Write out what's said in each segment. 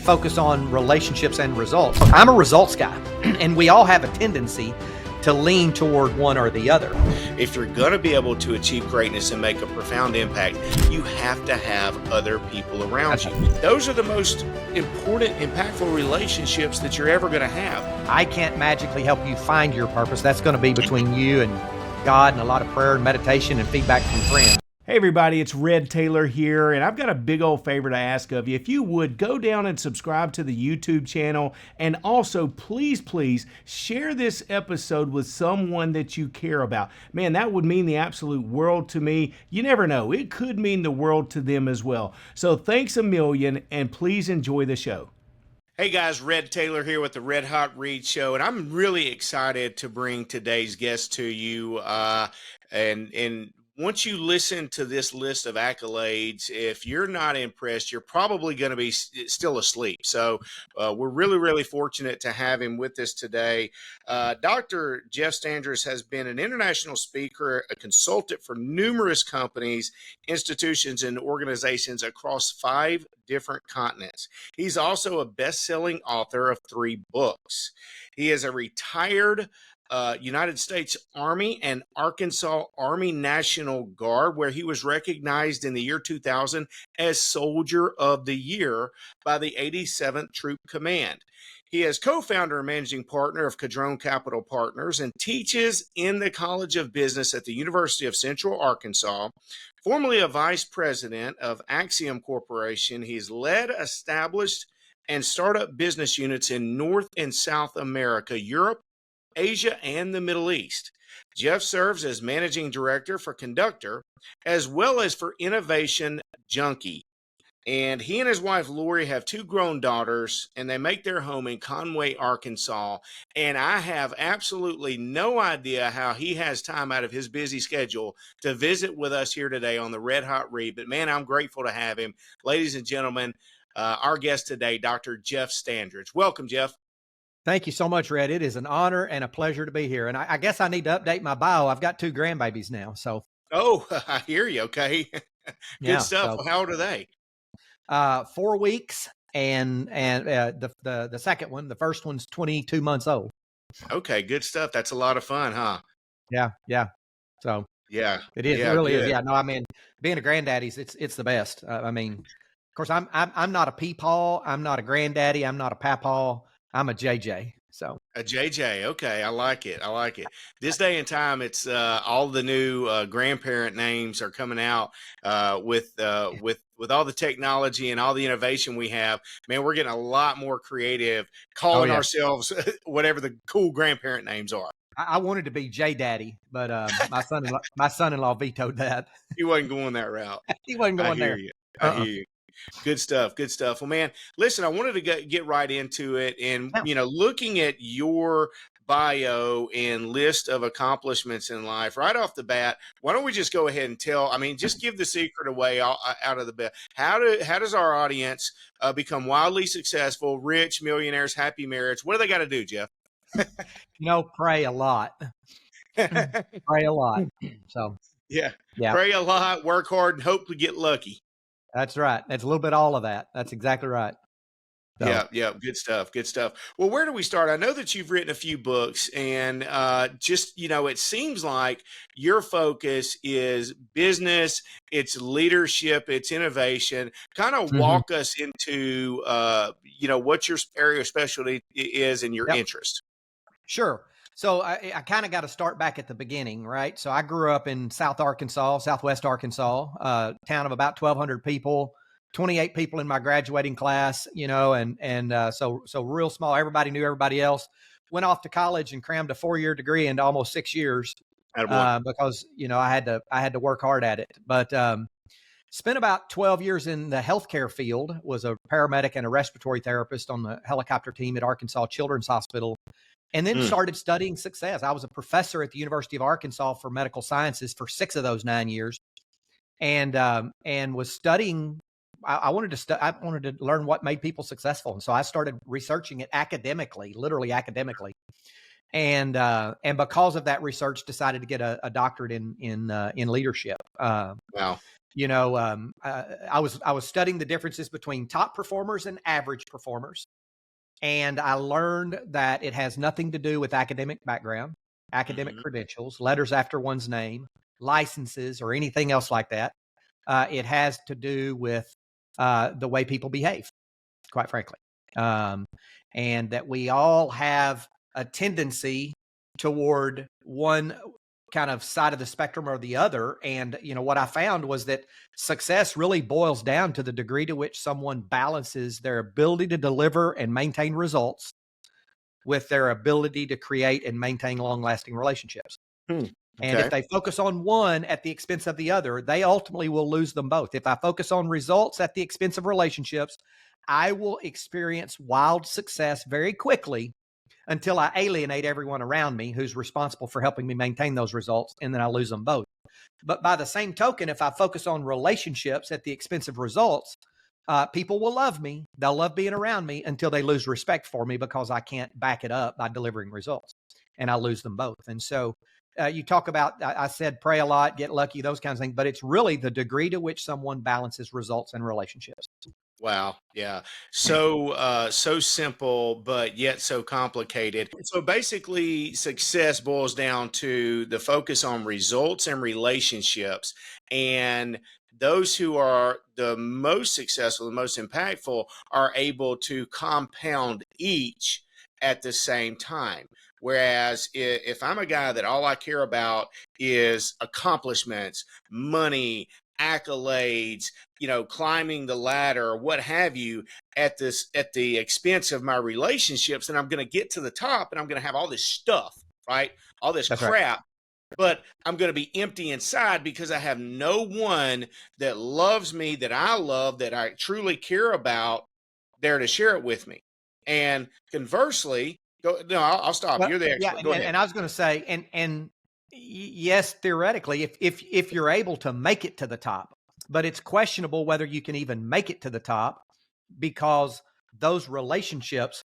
focus on relationships and results. I'm a results guy, and we all have a tendency to lean toward one or the other. If you're going to be able to achieve greatness and make a profound impact, you have to have other people around you. Those are the most important, impactful relationships that you're ever going to have. I can't magically help you find your purpose. That's going to be between you and God, and a lot of prayer and meditation and feedback from friends. Hey everybody, it's Red Taylor here, and I've got a big old favor to ask of you. If you would, go down and subscribe to the YouTube channel, and also please share this episode with someone that you care about. Man, that would mean the absolute world to me. You never know, it could mean the world to them as well. So thanks a million, and please enjoy the show. Hey guys, Red Taylor here with the Red Hot Read Show, and I'm really excited to bring today's guest to you. And once you listen to this list of accolades, if you're not impressed, you're probably going to be still asleep. So we're really fortunate to have him with us today. Dr. Jeff Standridge has been an international speaker, a consultant for numerous companies, institutions, and organizations across 5 different continents. He's also a best-selling author of 3 books. He is a retired United States Army and Arkansas Army National Guard, where he was recognized in the year 2000 as Soldier of the Year by the 87th Troop Command. He is co-founder and managing partner of Cadron Capital Partners and teaches in the College of Business at the University of Central Arkansas. Formerly a vice president of Axiom Corporation, he's led, established, and startup business units in North and South America, Europe, Asia, and the Middle East. Jeff serves as managing director for Conductor, as well as for Innovation Junkie. And he and his wife, Lori, have 2 grown daughters, and they make their home in Conway, Arkansas. And I have absolutely no idea how he has time out of his busy schedule to visit with us here today on the Red Hot Read. But man, I'm grateful to have him. Ladies and gentlemen, our guest today, Dr. Jeff Standridge. Welcome, Jeff. Thank you so much, Red. It is an honor and a pleasure to be here. And I guess I need to update my bio. I've got 2 grandbabies now. So. Oh, I hear you. Okay. Good stuff. So, how old are they? 4 weeks, and the second one, the first one's 22 months old. Okay, good stuff. That's a lot of fun, huh? Yeah. So yeah, it is. It really is. Yeah. No, I mean, being a granddaddy's, it's the best. I mean, of course, I'm not a peepaw. I'm not a granddaddy. I'm not a papaw. I'm a JJ. So a JJ. Okay. I like it. This day and time, it's all the new grandparent names are coming out with all the technology and all the innovation we have. Man, we're getting a lot more creative calling ourselves whatever the cool grandparent names are. I wanted to be J Daddy, but my son-in-law vetoed that. He wasn't going that route. He wasn't going there. I hear you. Good stuff. Well, man, listen, I wanted to get right into it. And, looking at your bio and list of accomplishments in life right off the bat, why don't we just go ahead and just give the secret away out of the bed. How does our audience become wildly successful, rich, millionaires, happy marriage? What do they got to do, Jeff? Pray a lot. Pray a lot. So, yeah. Pray a lot, work hard, and hope to get lucky. That's right. That's a little bit all of that. That's exactly right. So. Yeah. Good stuff. Well, where do we start? I know that you've written a few books, and it seems like your focus is business, it's leadership, it's innovation. Kind of walk us into, what your area of specialty is and your interest. Sure. So I kind of got to start back at the beginning, right? So I grew up in Southwest Arkansas, town of about 1,200 people, 28 people in my graduating class, so real small. Everybody knew everybody else. Went off to college and crammed a 4-year degree into almost 6 years because I had to work hard at it. But spent about 12 years in the healthcare field. Was a paramedic and a respiratory therapist on the helicopter team at Arkansas Children's Hospital. And then started studying success. I was a professor at the University of Arkansas for medical sciences for 6 of those 9 years, and was studying. I wanted to learn what made people successful, and so I started researching it literally academically, and because of that research, decided to get a doctorate in leadership. Wow. I was studying the differences between top performers and average performers. And I learned that it has nothing to do with academic background, academic credentials, letters after one's name, licenses, or anything else like that. It has to do with the way people behave, quite frankly. And that we all have a tendency toward one kind of side of the spectrum or the other. And, what I found was that success really boils down to the degree to which someone balances their ability to deliver and maintain results with their ability to create and maintain long-lasting relationships. Okay. And if they focus on one at the expense of the other, they ultimately will lose them both. If I focus on results at the expense of relationships, I will experience wild success very quickly until I alienate everyone around me who's responsible for helping me maintain those results, and then I lose them both. But by the same token, if I focus on relationships at the expense of results, people will love me. They'll love being around me until they lose respect for me because I can't back it up by delivering results, and I lose them both. And so you talk about, I said, pray a lot, get lucky, those kinds of things, but it's really the degree to which someone balances results and relationships. Wow. Yeah. So simple, but yet so complicated. So basically, success boils down to the focus on results and relationships. And those who are the most successful, the most impactful, are able to compound each at the same time. Whereas if I'm a guy that all I care about is accomplishments, money, accolades, climbing the ladder, what have you, at the expense of my relationships, and I'm going to get to the top and I'm going to have all this stuff, right? All this That's crap. right. But I'm going to be empty inside because I have no one that loves me, that I love, that I truly care about, there to share it with me. And conversely, I'll stop. Well, You're the expert. yeah, Go ahead. and I was going to say, and yes, theoretically, if you're able to make it to the top, but it's questionable whether you can even make it to the top because those relationships.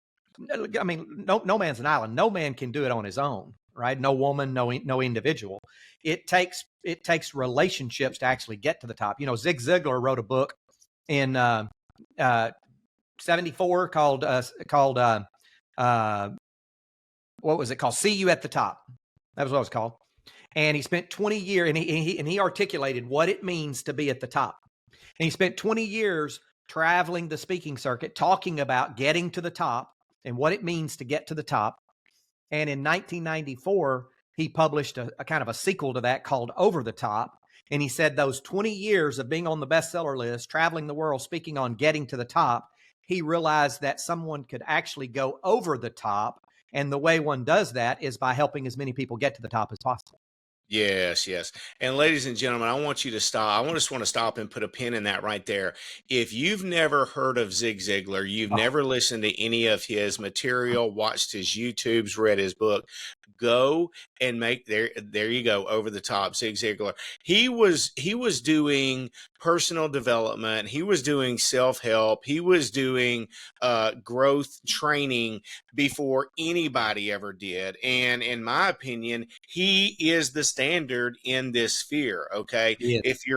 I mean, no man's an island. No man can do it on his own, right? No woman, no individual. It takes relationships to actually get to the top. Zig Ziglar wrote a book in 74 called what was it called? See You at the Top. That was what it was called. And he spent 20 years, and he articulated what it means to be at the top. And he spent 20 years traveling the speaking circuit, talking about getting to the top and what it means to get to the top. And in 1994, he published a kind of a sequel to that called Over the Top. And he said those 20 years of being on the bestseller list, traveling the world, speaking on getting to the top, he realized that someone could actually go over the top. And the way one does that is by helping as many people get to the top as possible. Yes, yes. And ladies and gentlemen, I want you to stop. I just want to stop and put a pin in that right there. If you've never heard of Zig Ziglar, you've never listened to any of his material, watched his YouTubes, read his book, go and make there you go, Over the Top, Zig Ziglar. He was doing personal development, he was doing self-help, he was doing growth training before anybody ever did. And in my opinion, he is the standard in this sphere. Okay. Yeah. If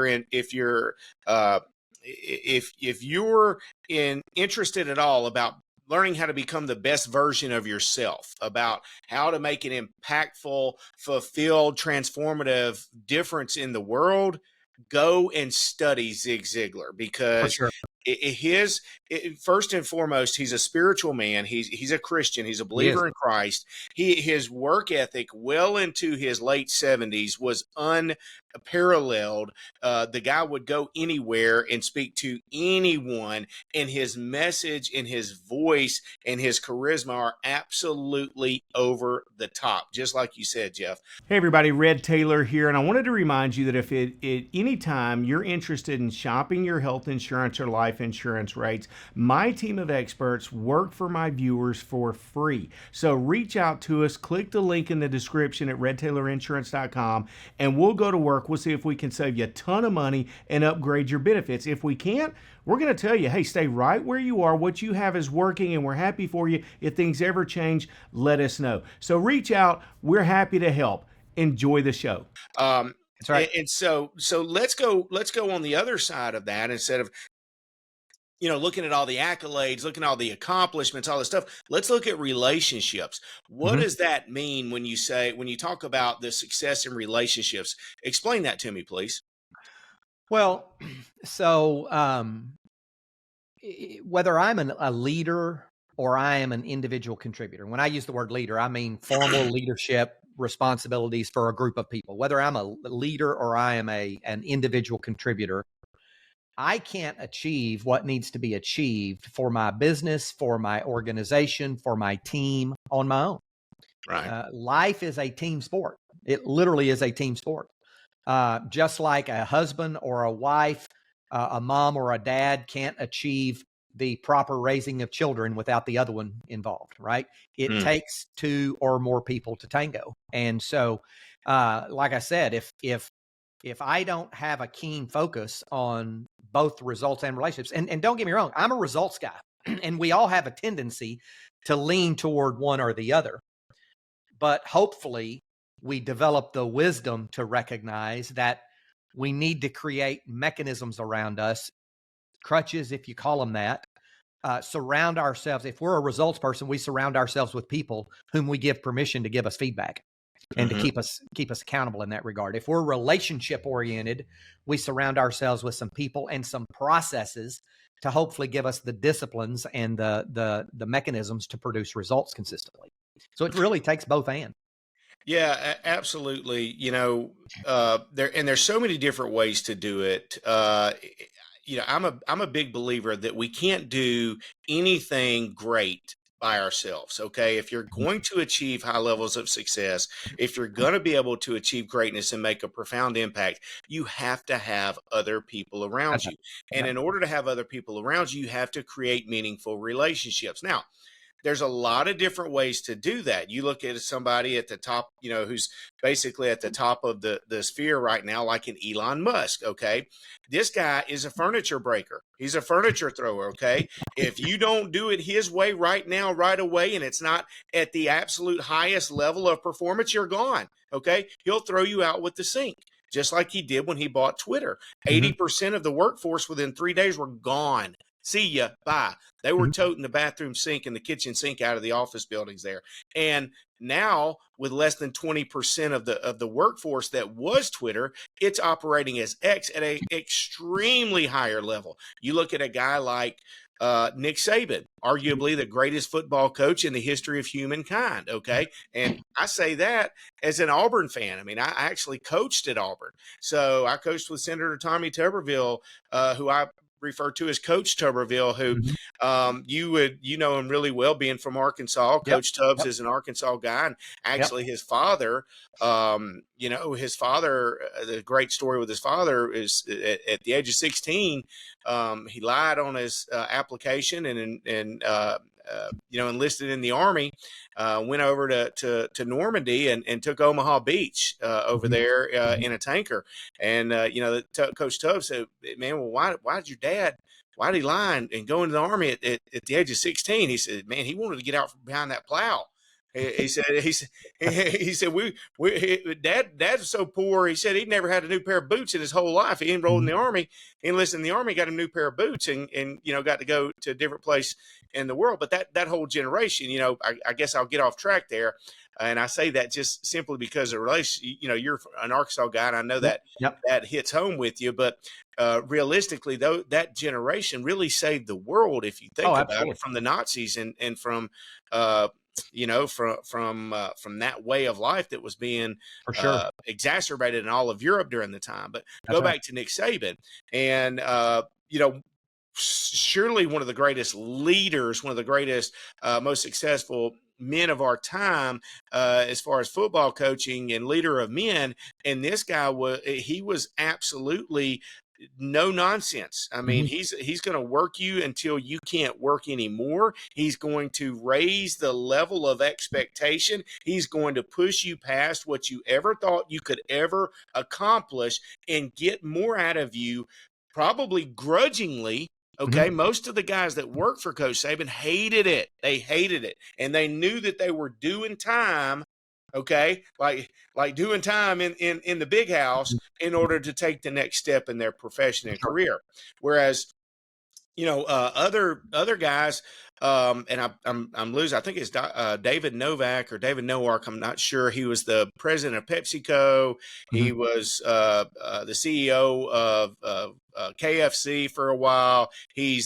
you're interested at all about learning how to become the best version of yourself, about how to make an impactful, fulfilled, transformative difference in the world, go and study Zig Ziglar, because For sure. First and foremost, he's a spiritual man. He's a Christian. He's a believer in Christ. His work ethic well into his late 70s was unparalleled. The guy would go anywhere and speak to anyone, and his message and his voice and his charisma are absolutely over the top, just like you said, Jeff. Hey everybody, Red Taylor here, and I wanted to remind you that if at any time you're interested in shopping your health insurance or life insurance rates, my team of experts work for my viewers for free. So reach out to us, click the link in the description at redtailorinsurance.com, and we'll go to work. We'll see if we can save you a ton of money and upgrade your benefits. If we can't, we're going to tell you, hey, stay right where you are. What you have is working, and we're happy for you. If things ever change, let us know. So reach out. We're happy to help. Enjoy the show. That's right. And so let's go on the other side of that. Instead of, looking at all the accolades, looking at all the accomplishments, all this stuff, let's look at relationships. What Mhm. does that mean when you talk about the success in relationships? Explain that to me, please. Well, so whether I'm a leader or I am an individual contributor, when I use the word leader, I mean formal leadership responsibilities for a group of people. Whether I'm a leader or I am an individual contributor, I can't achieve what needs to be achieved for my business, for my organization, for my team on my own. Right. Life is a team sport. It literally is a team sport. Just like a husband or a wife, a mom or a dad can't achieve the proper raising of children without the other one involved, right? It Mm. takes two or more people to tango. And so, like I said, if I don't have a keen focus on both results and relationships, and don't get me wrong, I'm a results guy, and we all have a tendency to lean toward one or the other. But hopefully, we develop the wisdom to recognize that we need to create mechanisms around us, crutches, if you call them that, surround ourselves. If we're a results person, we surround ourselves with people whom we give permission to give us feedback and to Hmm. keep us accountable in that regard. If we're relationship oriented, we surround ourselves with some people and some processes to hopefully give us the disciplines and the mechanisms to produce results consistently. So it really takes both and. Yeah, absolutely. There's so many different ways to do it. I'm a big believer that we can't do anything great by ourselves. Okay, if you're going to achieve high levels of success, if you're going to be able to achieve greatness and make a profound impact, you have to have other people around That's you. right. And Yep. in order to have other people around you, you have to create meaningful relationships. Now, there's a lot of different ways to do that. You look at somebody at the top, who's basically at the top of the sphere right now, like an Elon Musk. Okay. This guy is a furniture breaker. He's a furniture thrower. Okay. If you don't do it his way right now, right away, and it's not at the absolute highest level of performance, you're gone. Okay. He'll throw you out with the sink, just like he did when he bought Twitter. Mhm. 80% of the workforce within 3 days were gone. See ya. Bye. They were Mhm. toting the bathroom sink and the kitchen sink out of the office buildings there. And now, with less than 20% of the workforce that was Twitter, it's operating as X at a extremely higher level. You look at a guy like Nick Saban, arguably the greatest football coach in the history of humankind. Okay. And I say that as an Auburn fan. I mean, I actually coached at Auburn. So I coached with Senator Tommy Tuberville, who I refer to as Coach Tuberville, who Mhm. you know him really well, being from Arkansas. Yep. Coach Tubbs Yep. is an Arkansas guy, and Yep. actually his father, the great story with his father is at the age of 16, he lied on his application and enlisted in the Army, went over to Normandy and took Omaha Beach over Mhm. there Mhm. in a tanker. And Coach Tubbs said, "Man, well, why did your dad? Why did he lie and go into the Army at the age of 16?" He said, "Man, he wanted to get out from behind that plow." He said Dad was so poor. He said he'd never had a new pair of boots in his whole life. He enrolled in Mhm. the Army, enlisted in the Army, got a new pair of boots, and got to go to a different place in the world. But that whole generation, I guess I'll get off track there. And I say that just simply because of relation. You're an Arkansas guy, and I know Yep. that Yep. that hits home with you. But realistically, though, that generation really saved the world if you Oh, think about absolutely. it, from the Nazis and from from that way of life that was being For sure. exacerbated in all of Europe during the time. But That's go right. back to Nick Saban, and surely one of the greatest leaders, one of the greatest, most successful men of our time, as far as football coaching and leader of men. And this guy was absolutely no nonsense. I mean, Mhm. he's going to work you until you can't work anymore. He's going to raise the level of expectation. He's going to push you past what you ever thought you could ever accomplish and get more out of you, probably grudgingly. Okay, Mhm. most of the guys that work for Coach Saban hated it. They hated it, and they knew that they were doing time Okay, like doing time in the big house in order to take the next step in their profession and Sure. career. Whereas, other guys, and I'm losing. I think it's David Novak or David Nowak. I'm not sure. He was the president of PepsiCo. He Mhm. was the CEO of KFC for a while. He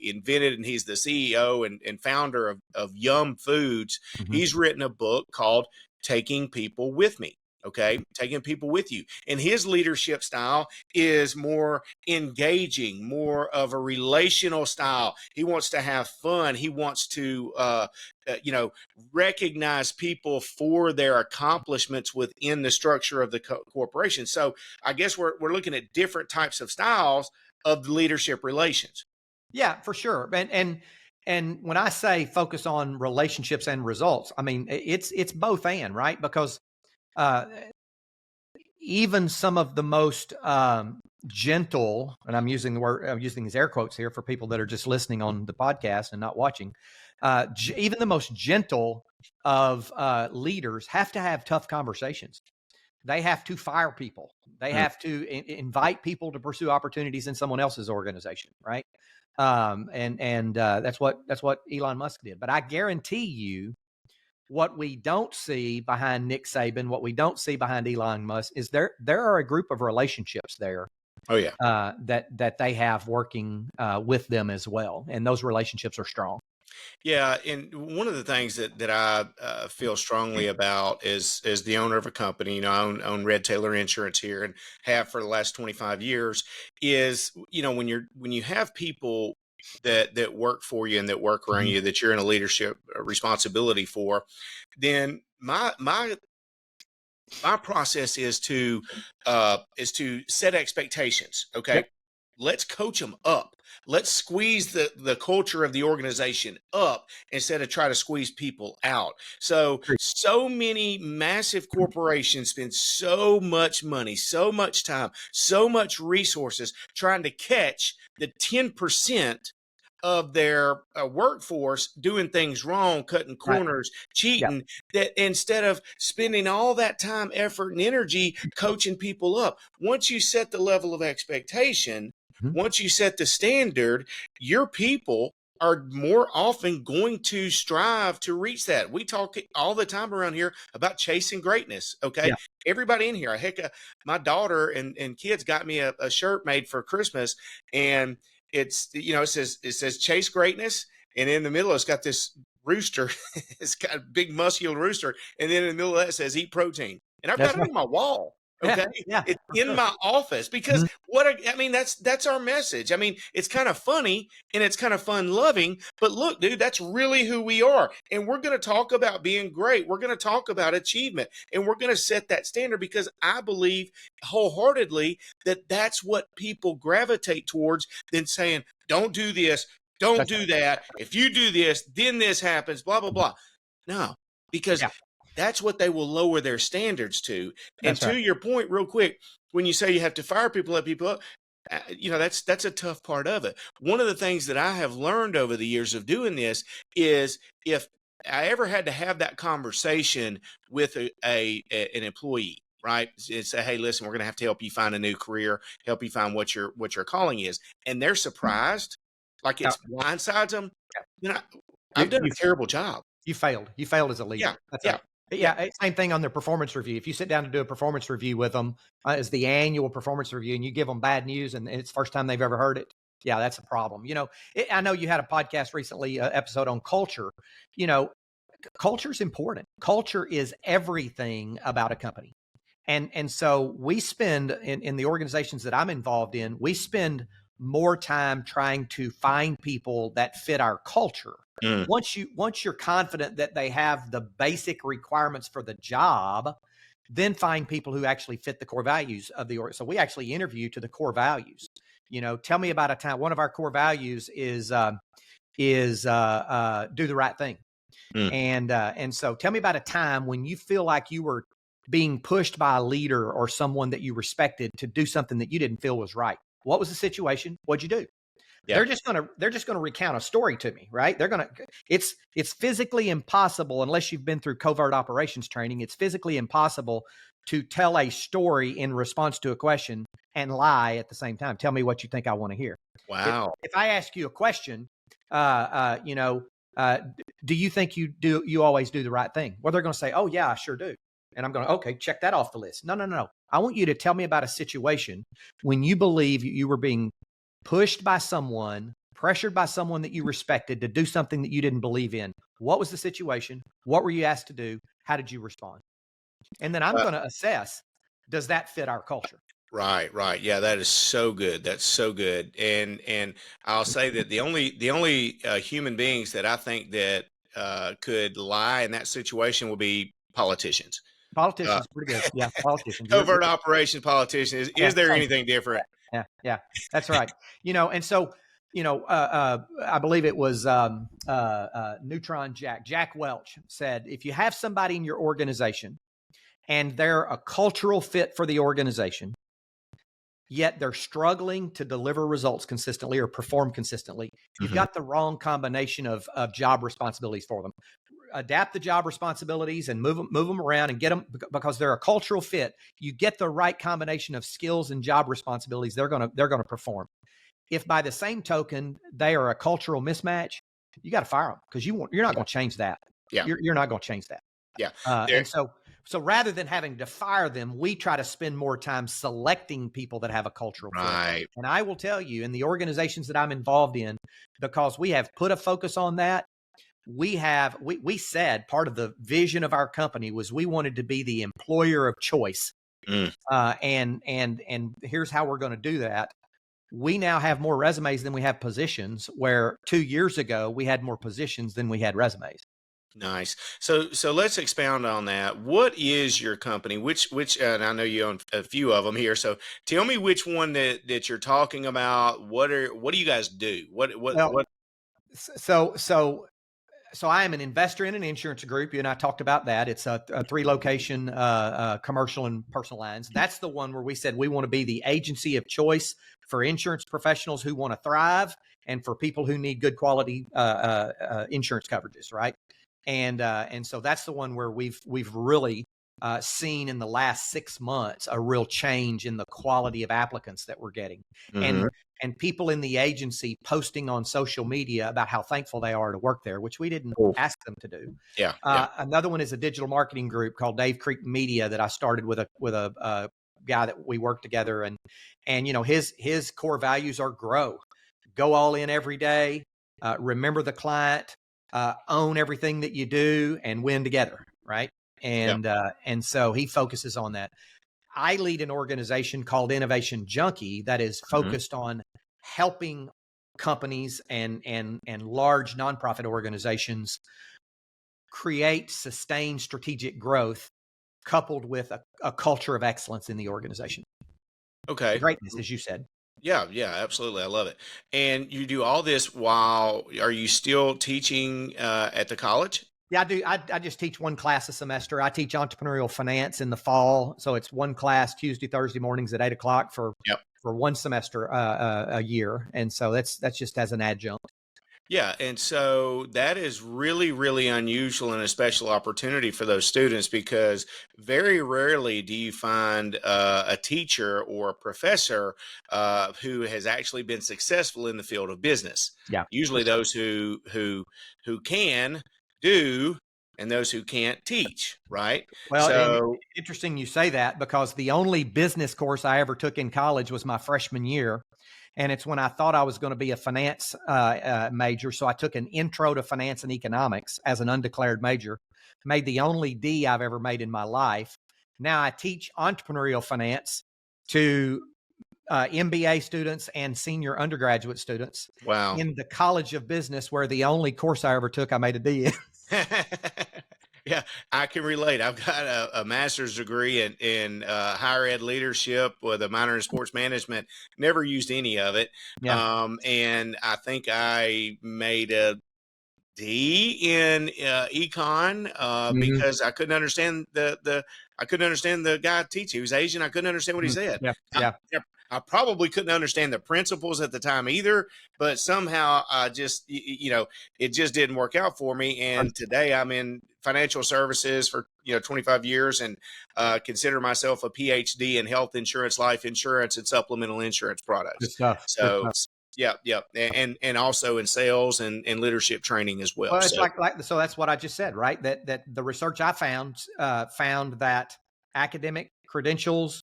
invented and he's the CEO and founder of Yum Foods. Mhm. He's written a book called Taking People With Me. Okay, taking people with you. And his leadership style is more engaging, more of a relational style. He wants to have fun. He wants to, recognize people for their accomplishments within the structure of the corporation. So I guess we're looking at different types of styles of leadership relations. Yeah, for sure. And when I say focus on relationships and results, I mean it's both and, right? Because uh, even some of the most gentle, and I'm using these air quotes here for people that are just listening on the podcast and not watching. Even the most gentle of leaders have to have tough conversations. They have to fire people. They Mm. have to invite people to pursue opportunities in someone else's organization, right? And that's what Elon Musk did. But I guarantee you, what we don't see behind Nick Saban, what we don't see behind Elon Musk, is there are a group of relationships there Oh yeah. that they have working with them as well, and those relationships are strong. Yeah, and one of the things that I feel strongly about is as the owner of a company. I own Red Taylor Insurance here and have for the last 25 years. Is when you have people that work for you and that work around Mhm. you that you're in a leadership responsibility for, then my process is to set expectations. Okay, Yep. let's coach them up. Let's squeeze the culture of the organization up instead of try to squeeze people out. Great. So many massive corporations spend so much money, so much time, so much resources trying to catch the 10% of their workforce doing things wrong, cutting Right. corners, Yeah. cheating, that instead of spending all that time, effort, and energy coaching people up, once you set the level of expectation, Mhm. once you set the standard, your people are more often going to strive to reach that. We talk all the time around here about chasing greatness. Okay. Yeah. Everybody in here, my daughter and kids got me a shirt made for Christmas, and it says chase greatness, and in the middle it's got this rooster. It's got a big muscular rooster, and then in the middle of that it says eat protein, and I've got That's it right. on my wall. Yeah. Okay, Yeah. it's For in sure. my office because Mhm. that's our message. I mean, it's kind of funny and it's kind of fun loving, but look, dude, that's really who we are, and we're going to talk about being great. We're going to talk about achievement, and we're going to set that standard because I believe wholeheartedly that that's what people gravitate towards than saying, don't do this, don't That's do right. that. If you do this, then this happens, blah, blah, Mhm. blah. No, because Yeah. that's what they will lower their standards to. And That's to right. your point, real quick, when you say you have to fire people, let people up, that's a tough part of it. One of the things that I have learned over the years of doing this is if I ever had to have that conversation with an employee, right? And say, hey, listen, we're going to have to help you find a new career, help you find what your calling is, and they're surprised, like Yeah. it's blindsides them. Yeah. Then I've You, done you a terrible job. You failed. You failed as a Yeah, leader. That's yeah, right. yeah. Yeah, same thing on their performance review. If you sit down to do a performance review with them as the annual performance review, and you give them bad news, and it's the first time they've ever heard it, yeah, that's a problem. I know you had a podcast recently, episode on culture. Culture is important. Culture is everything about a company, and so we spend in the organizations that I'm involved in, we spend more time trying to find people that fit our culture. Mm, Once you're confident that they have the basic requirements for the job, then find people who actually fit the core values of the org. So we actually interview to the core values. Tell me about a time. One of our core values is do the right thing. mm. And so tell me about a time when you feel like you were being pushed by a leader or someone that you respected to do something that you didn't feel was right. What was the situation? What'd you do? Yeah. They're just gonna recount a story to me, right? It's physically impossible unless you've been through covert operations training. It's physically impossible to tell a story in response to a question and lie at the same time. Tell me what you think I want to hear. Wow. If I ask you a question, do you think you always do the right thing? Well, they're going to say, oh yeah, I sure do. And I'm going, okay, check that off the list. No. I want you to tell me about a situation when you believe you were being pushed by someone, pressured by someone that you respected to do something that you didn't believe in. What was the situation? What were you asked to do? How did you respond? And then I'm going to assess, does that fit our culture? Right. Yeah, that is so good. That's so good. And I'll say that the only human beings that I think that could lie in that situation will be politicians. Politicians, pretty good. Yeah, politicians. Covert operation politicians. Is there anything different? Yeah, that's right. And so, I believe it was Neutron Jack Welch said, if you have somebody in your organization and they're a cultural fit for the organization, yet they're struggling to deliver results consistently or perform consistently, you've got the wrong combination of job responsibilities for them. Adapt the job responsibilities and move them around and get them, because they're a cultural fit. You get the right combination of skills and job responsibilities, they're going to perform. If by the same token they are a cultural mismatch, you got to fire them, because you're not going to change that. Yeah, you're not going to change that. Yeah, and so rather than having to fire them, we try to spend more time selecting people that have a cultural fit. And I will tell you, in the organizations that I'm involved in, because we have put a focus on that, we said part of the vision of our company was we wanted to be the employer of choice. And here's how we're going to do that. We now have more resumes than we have positions, where 2 years ago we had more positions than we had resumes. Nice. So let's expound on that. What is your company? Which and I know you own a few of them here. So tell me which one that you're talking about. What do you guys do? What? So I am an investor in an insurance group. You and I talked about that. It's a 3-location commercial and personal lines. That's the one where we said we want to be the agency of choice for insurance professionals who want to thrive and for people who need good quality insurance coverages, right? And so that's the one where we've really seen in the last 6 months a real change in the quality of applicants that we're getting, and people in the agency posting on social media about how thankful they are to work there, which we didn't ask them to do. Yeah. Another one is a digital marketing group called Dave Creek Media that I started with a guy that we work together, and his core values are grow, go all in every day, remember the client, own everything that you do, and win together, right? And so he focuses on that. I lead an organization called Innovation Junkie that is focused on helping companies and large nonprofit organizations create sustained strategic growth coupled with a culture of excellence in the organization. Okay. Greatness, as you said. Yeah, absolutely. I love it. And you do all this are you still teaching at the college? Yeah, I do. I just teach one class a semester. I teach entrepreneurial finance in the fall. So it's one class Tuesday, Thursday mornings at 8:00 for one semester a year. And so that's just as an adjunct. Yeah. And so that is really, really unusual and a special opportunity for those students, because very rarely do you find a teacher or a professor who has actually been successful in the field of business. Yeah. Usually those who can do and those who can't teach, right? Well, interesting you say that, because the only business course I ever took in college was my freshman year. And it's when I thought I was going to be a finance major. So I took an intro to finance and economics as an undeclared major, made the only D I've ever made in my life. Now I teach entrepreneurial finance to MBA students and senior undergraduate students. Wow. In the College of Business, where the only course I ever took, I made a D in. Yeah, I can relate. I've got a master's degree in higher ed leadership with a minor in sports management. Never used any of it. Yeah. And I think I made a D in econ because I couldn't understand the guy teaching. He was Asian. I couldn't understand what he said. Yeah. I probably couldn't understand the principles at the time either, but somehow I just, it just didn't work out for me. And today I'm in financial services for, 25 years and consider myself a PhD in health insurance, life insurance, and supplemental insurance Good products. stuff. Good So, stuff. yeah. And also in sales and leadership training as well. Well, it's So, so that's what I just said, right? That the research I found that academic credentials,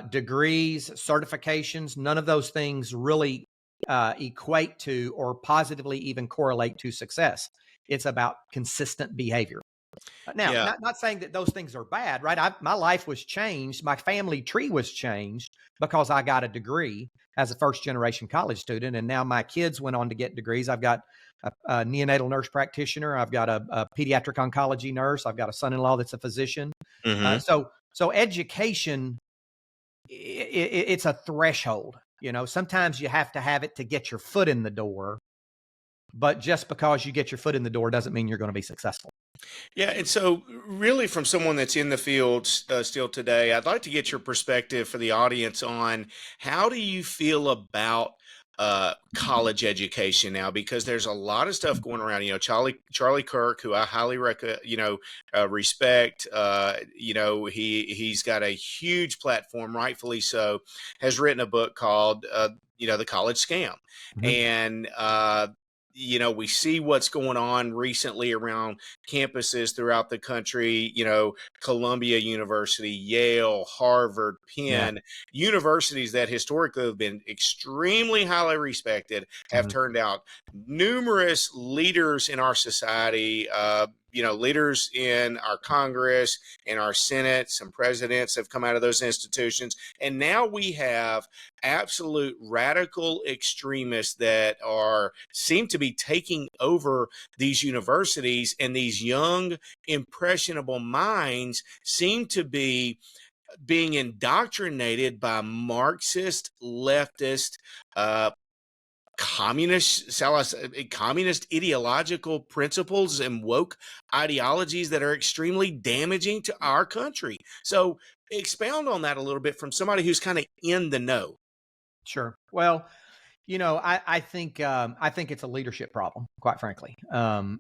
degrees, certifications, none of those things really equate to or positively even correlate to success. It's about consistent behavior. Now, yeah. not saying that those things are bad, right? My life was changed. My family tree was changed because I got a degree as a first generation college student. And now my kids went on to get degrees. I've got a neonatal nurse practitioner. I've got a pediatric oncology nurse. I've got a son-in-law that's a physician. Hmm. So education, it's a threshold. Sometimes you have to have it to get your foot in the door. But just because you get your foot in the door doesn't mean you're going to be successful. Yeah, and so really, from someone that's in the field still today, I'd like to get your perspective for the audience on how do you feel about college education now? Because there's a lot of stuff going around. Charlie Kirk, who I highly respect. He's got a huge platform, rightfully so. Has written a book called The College Scam, Mhm. and we see what's going on recently around campuses throughout the country, Columbia University, Yale, Harvard, Yeah. Penn, universities that historically have been extremely highly respected, have Mhm. turned out numerous leaders in our society, leaders in our Congress, in our Senate. Some presidents have come out of those institutions. And now we have absolute radical extremists that seem to be taking over these universities, and these young, impressionable minds seem to be being indoctrinated by Marxist, leftist, uh, communist ideological principles and woke ideologies that are extremely damaging to our country. So expound on that a little bit from somebody who's kind of in the know. Sure. Well, I think it's a leadership problem. Quite frankly,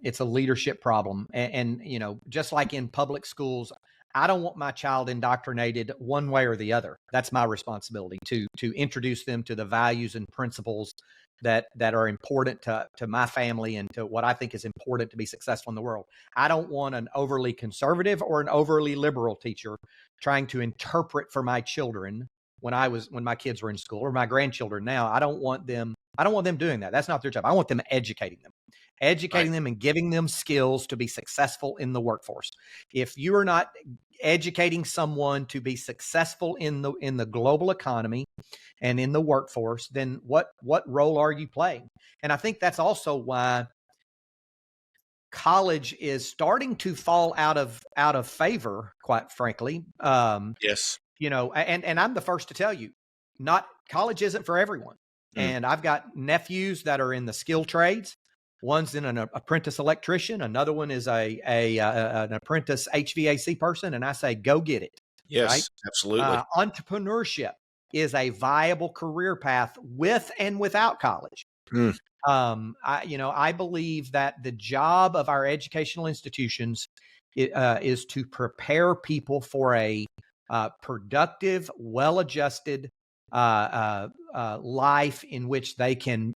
it's a leadership problem, and just like in public schools, I don't want my child indoctrinated one way or the other. That's my responsibility to introduce them to the values and principles that are important to my family and to what I think is important to be successful in the world. I don't want an overly conservative or an overly liberal teacher trying to interpret for my children when my kids were in school, or my grandchildren now. I don't want them doing that. That's not their job. I want them educating Right. them and giving them skills to be successful in the workforce. If you are not educating someone to be successful in the global economy and in the workforce, then what role are you playing? And I think that's also why college is starting to fall out of favor, quite frankly. Yes. And I'm the first to tell you, not college isn't for everyone. Mm. And I've got nephews that are in the skilled trades. One's in an apprentice electrician. Another one is an apprentice HVAC person. And I say, go get it. Right. Yes, absolutely. Entrepreneurship is a viable career path with and without college. Mm. I believe that the job of our educational institutions is to prepare people for a productive, well-adjusted life in which they can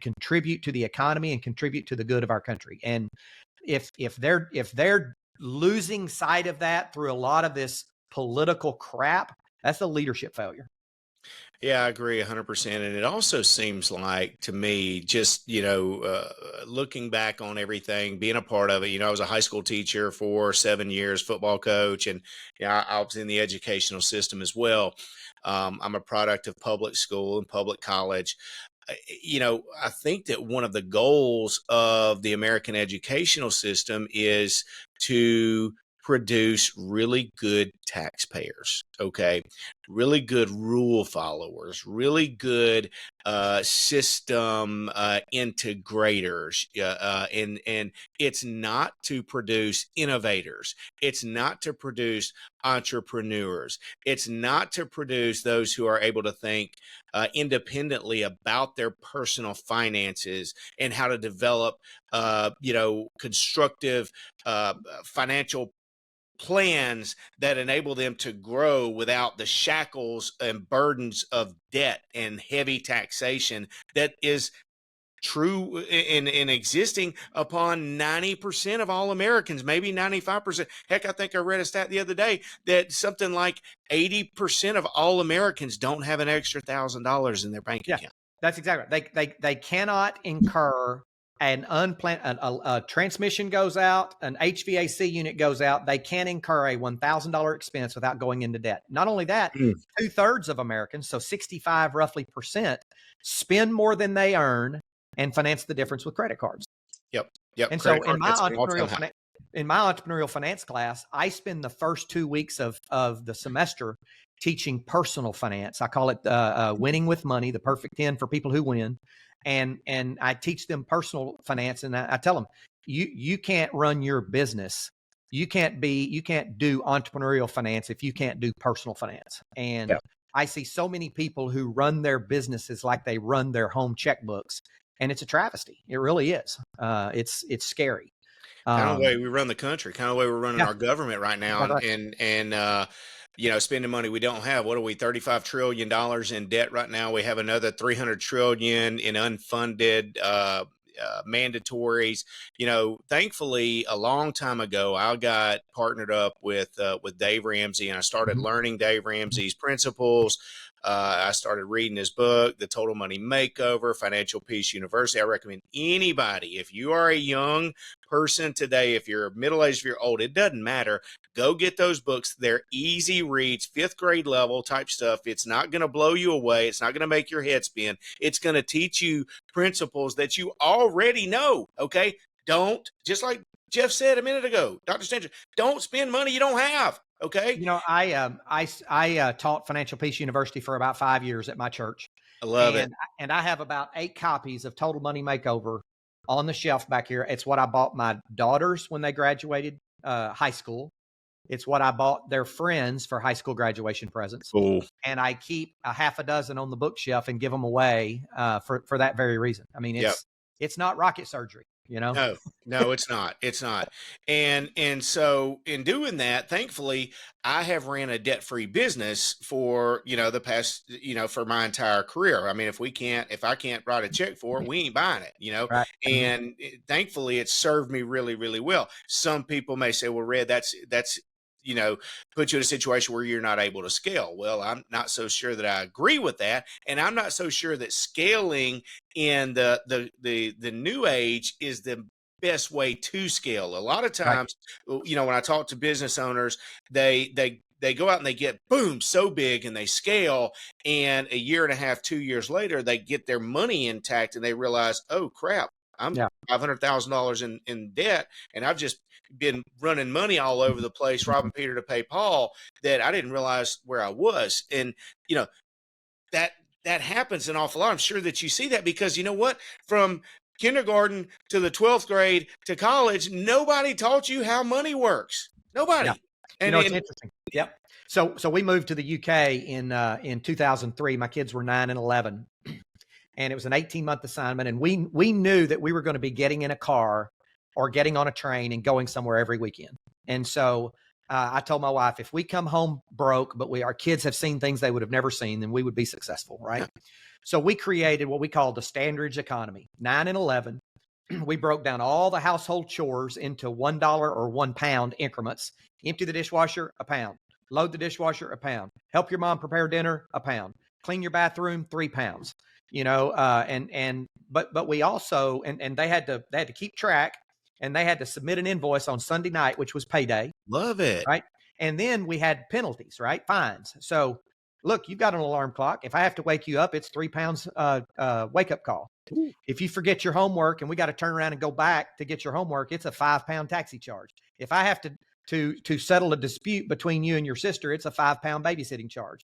contribute to the economy and contribute to the good of our country. And if they're losing sight of that through a lot of this political crap, that's a leadership failure. Yeah, I agree 100%. And it also seems like to me, just, looking back on everything, being a part of it, I was a high school teacher for 7 years, football coach, and I was in the educational system as well. I'm a product of public school and public college. I think that one of the goals of the American educational system is to produce really good taxpayers, okay? Really good rule followers, really good system integrators. And it's not to produce innovators. It's not to produce entrepreneurs. It's not to produce those who are able to think independently about their personal finances and how to develop, constructive financial plans that enable them to grow without the shackles and burdens of debt and heavy taxation that is true in existing upon 90% of all Americans, maybe 95%. Heck, I think I read a stat the other day that something like 80% of all Americans don't have an extra $1,000 in their bank account. That's exactly right. They cannot incur an unplanned a transmission goes out, an HVAC unit goes out. They can't incur a $1,000 expense without going into debt. Not only that, 2/3 of Americans, so 65 roughly percent, spend more than they earn and finance the difference with credit cards. Yep. And so in my entrepreneurial finance class, I spend the first 2 weeks of the semester teaching personal finance. I call it winning with money, the perfect 10 for people who win. And I teach them personal finance, and I tell them, you can't run your business. You can't do entrepreneurial finance if you can't do personal finance. And I see so many people who run their businesses like they run their home checkbooks, and it's a travesty. It really is. It's scary. Kind of the way we run the country, kind of the way we're running our government right now, and spending money we don't have. What are we, $35 trillion in debt right now? We have another $300 trillion in unfunded mandatories. Thankfully, a long time ago, I got partnered up with Dave Ramsey, and I started learning Dave Ramsey's principles. I started reading his book, The Total Money Makeover, Financial Peace University. I recommend anybody, if you are a young person today, if you're middle-aged, if you're old, it doesn't matter. Go get those books. They're easy reads, 5th grade level type stuff. It's not going to blow you away. It's not going to make your head spin. It's going to teach you principles that you already know, okay? Don't, just like Jeff said a minute ago, Dr. Standridge, don't spend money you don't have. Okay. I taught Financial Peace University for about 5 years at my church. I love it. And I have about 8 copies of Total Money Makeover on the shelf back here. It's what I bought my daughters when they graduated high school. It's what I bought their friends for high school graduation presents. Cool. And I keep a half a dozen on the bookshelf and give them away for that very reason. I mean, it's not rocket surgery. No, it's not. It's not. And so in doing that, thankfully, I have ran a debt-free business for, the past, for my entire career. I mean, if I can't write a check for it, we ain't buying it, Right. And thankfully it's served me really, really well. Some people may say, well, Red, that's, put you in a situation where you're not able to scale. Well, I'm not so sure that I agree with that. And I'm not so sure that scaling in the new age is the best way to scale. A lot of times, when I talk to business owners, they go out and they get, boom, so big, and they scale. And a year and a half, 2 years later, they get their money intact and they realize, oh crap, I'm $500,000 in debt. And I've just been running money all over the place, robbing Peter to pay Paul, that I didn't realize where I was. And, that happens an awful lot. I'm sure that you see that because you know what? From kindergarten to the 12th grade to college, nobody taught you how money works. Nobody. Yeah. And it's interesting. Yep. So we moved to the UK in 2003. My kids were 9 and 11, and it was an 18-month assignment. And we knew that we were going to be getting in a car or getting on a train and going somewhere every weekend. And so I told my wife, if we come home broke, but our kids have seen things they would have never seen, then we would be successful, right? Yeah. So we created what we called the Standridge economy. 9 and 11, we broke down all the household chores into $1 or £1 increments. Empty the dishwasher, £1. Load the dishwasher, £1. Help your mom prepare dinner, £1. Clean your bathroom, £3. But we also and they had to keep track. And they had to submit an invoice on Sunday night, which was payday. Love it. Right. And then we had penalties, right? Fines. So look, you've got an alarm clock. If I have to wake you up, it's £3 wake up call. Ooh. If you forget your homework and we got to turn around and go back to get your homework, it's a £5 taxi charge. If I have to to settle a dispute between you and your sister, it's a 5-pound babysitting charge,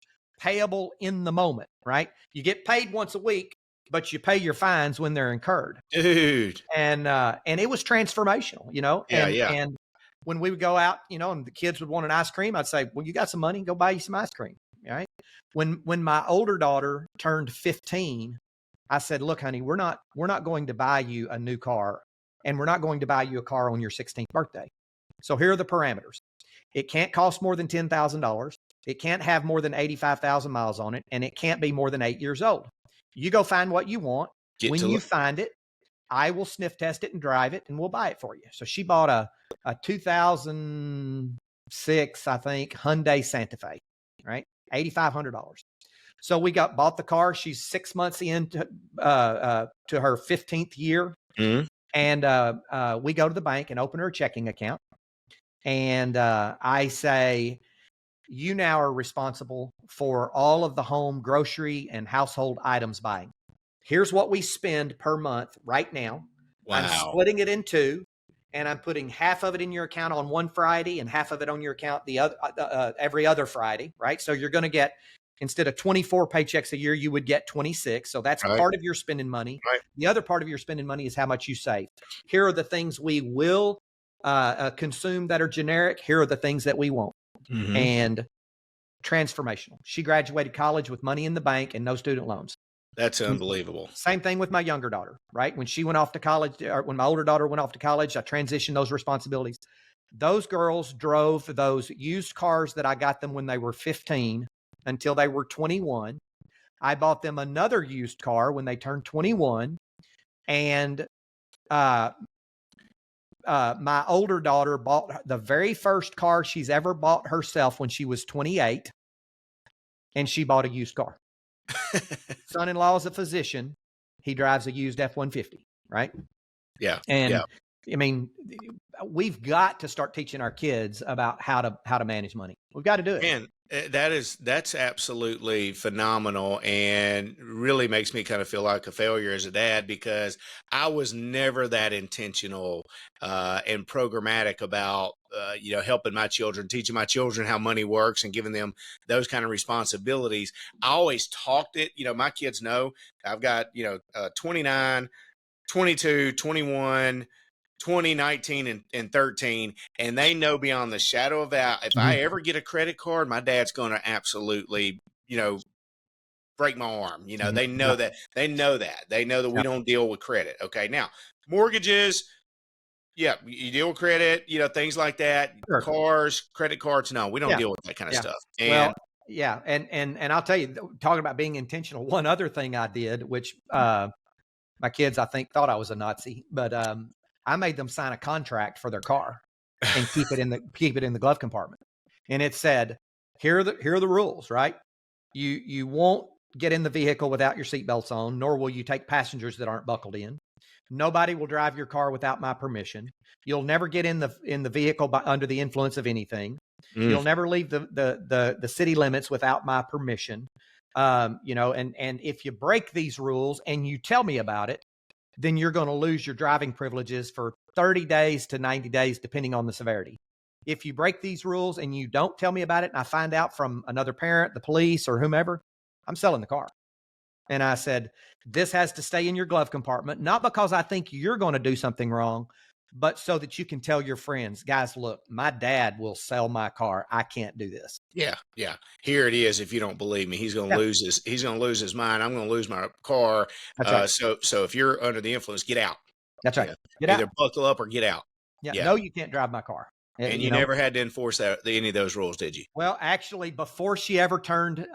payable in the moment, right? You get paid once a week, but you pay your fines when they're incurred. Dude. And it was transformational, Yeah. and when we would go out, and the kids would want an ice cream, I'd say, well, you got some money, go buy you some ice cream. Right. When my older daughter turned 15, I said, look, honey, we're not going to buy you a new car, and we're not going to buy you a car on your 16th birthday. So here are the parameters. It can't cost more than $10,000. It can't have more than 85,000 miles on it, and it can't be more than 8 years old. You go find what you want. When you find it, I will sniff test it and drive it, and we'll buy it for you. So she bought a 2006, I think, Hyundai Santa Fe, right? $8,500. So we bought the car. She's 6 months into to her 15th year. Mm-hmm. And we go to the bank and open her a checking account. And I say, you now are responsible for all of the home grocery and household items buying. Here's what we spend per month right now. Wow. I'm splitting it in two, and I'm putting half of it in your account on one Friday and half of it on your account the other every other Friday, right? So you're going to get, instead of 24 paychecks a year, you would get 26. So that's part of your spending money. Right. The other part of your spending money is how much you save. Here are the things we will consume that are generic. Here are the things that we won't. Mm-hmm. And transformational. She graduated college with money in the bank and no student loans. That's unbelievable. Same thing with my younger daughter, right? When she went off to college, or when my older daughter went off to college, I transitioned those responsibilities. Those girls drove those used cars that I got them when they were 15 until they were 21. I bought them another used car when they turned 21. And my older daughter bought the very first car she's ever bought herself when she was 28. And she bought a used car. Son-in-law is a physician. He drives a used F-150, right? Yeah. And yeah. I mean, we've got to start teaching our kids about how to manage money. We've got to do it. Man, that's absolutely phenomenal, and really makes me kind of feel like a failure as a dad, because I was never that intentional and programmatic about helping my children, teaching my children how money works and giving them those kind of responsibilities. I always talked it. My kids know I've got 29, 22, 21, 20, 19, and 13, and they know beyond the shadow of doubt, if I ever get a credit card, my dad's going to absolutely, break my arm. They know that. They know that we don't deal with credit. Okay. Now, mortgages, yeah, you deal with credit, things like that. Sure. Cars, credit cards, no, we don't deal with that kind of stuff. And well, yeah, and I'll tell you, talking about being intentional, one other thing I did, which my kids, I think, thought I was a Nazi, but I made them sign a contract for their car and keep it in the glove compartment. And it said, here are the rules, right? You won't get in the vehicle without your seatbelts on, nor will you take passengers that aren't buckled in. Nobody will drive your car without my permission. You'll never get in the vehicle under the influence of anything. You'll never leave the city limits without my permission. And if you break these rules and you tell me about it, then you're going to lose your driving privileges for 30 days to 90 days, depending on the severity. If you break these rules and you don't tell me about it, and I find out from another parent, the police, or whomever, I'm selling the car. And I said, this has to stay in your glove compartment, not because I think you're going to do something wrong, but so that you can tell your friends, guys, look, my dad will sell my car. I can't do this. Yeah. Yeah. Here it is. If you don't believe me, he's going to lose his mind. I'm going to lose my car. That's right. So if you're under the influence, get out. That's right. Get Either out. Buckle up or get out. Yeah. No, you can't drive my car. And you never had to enforce any of those rules, did you? Well, actually, before she ever turned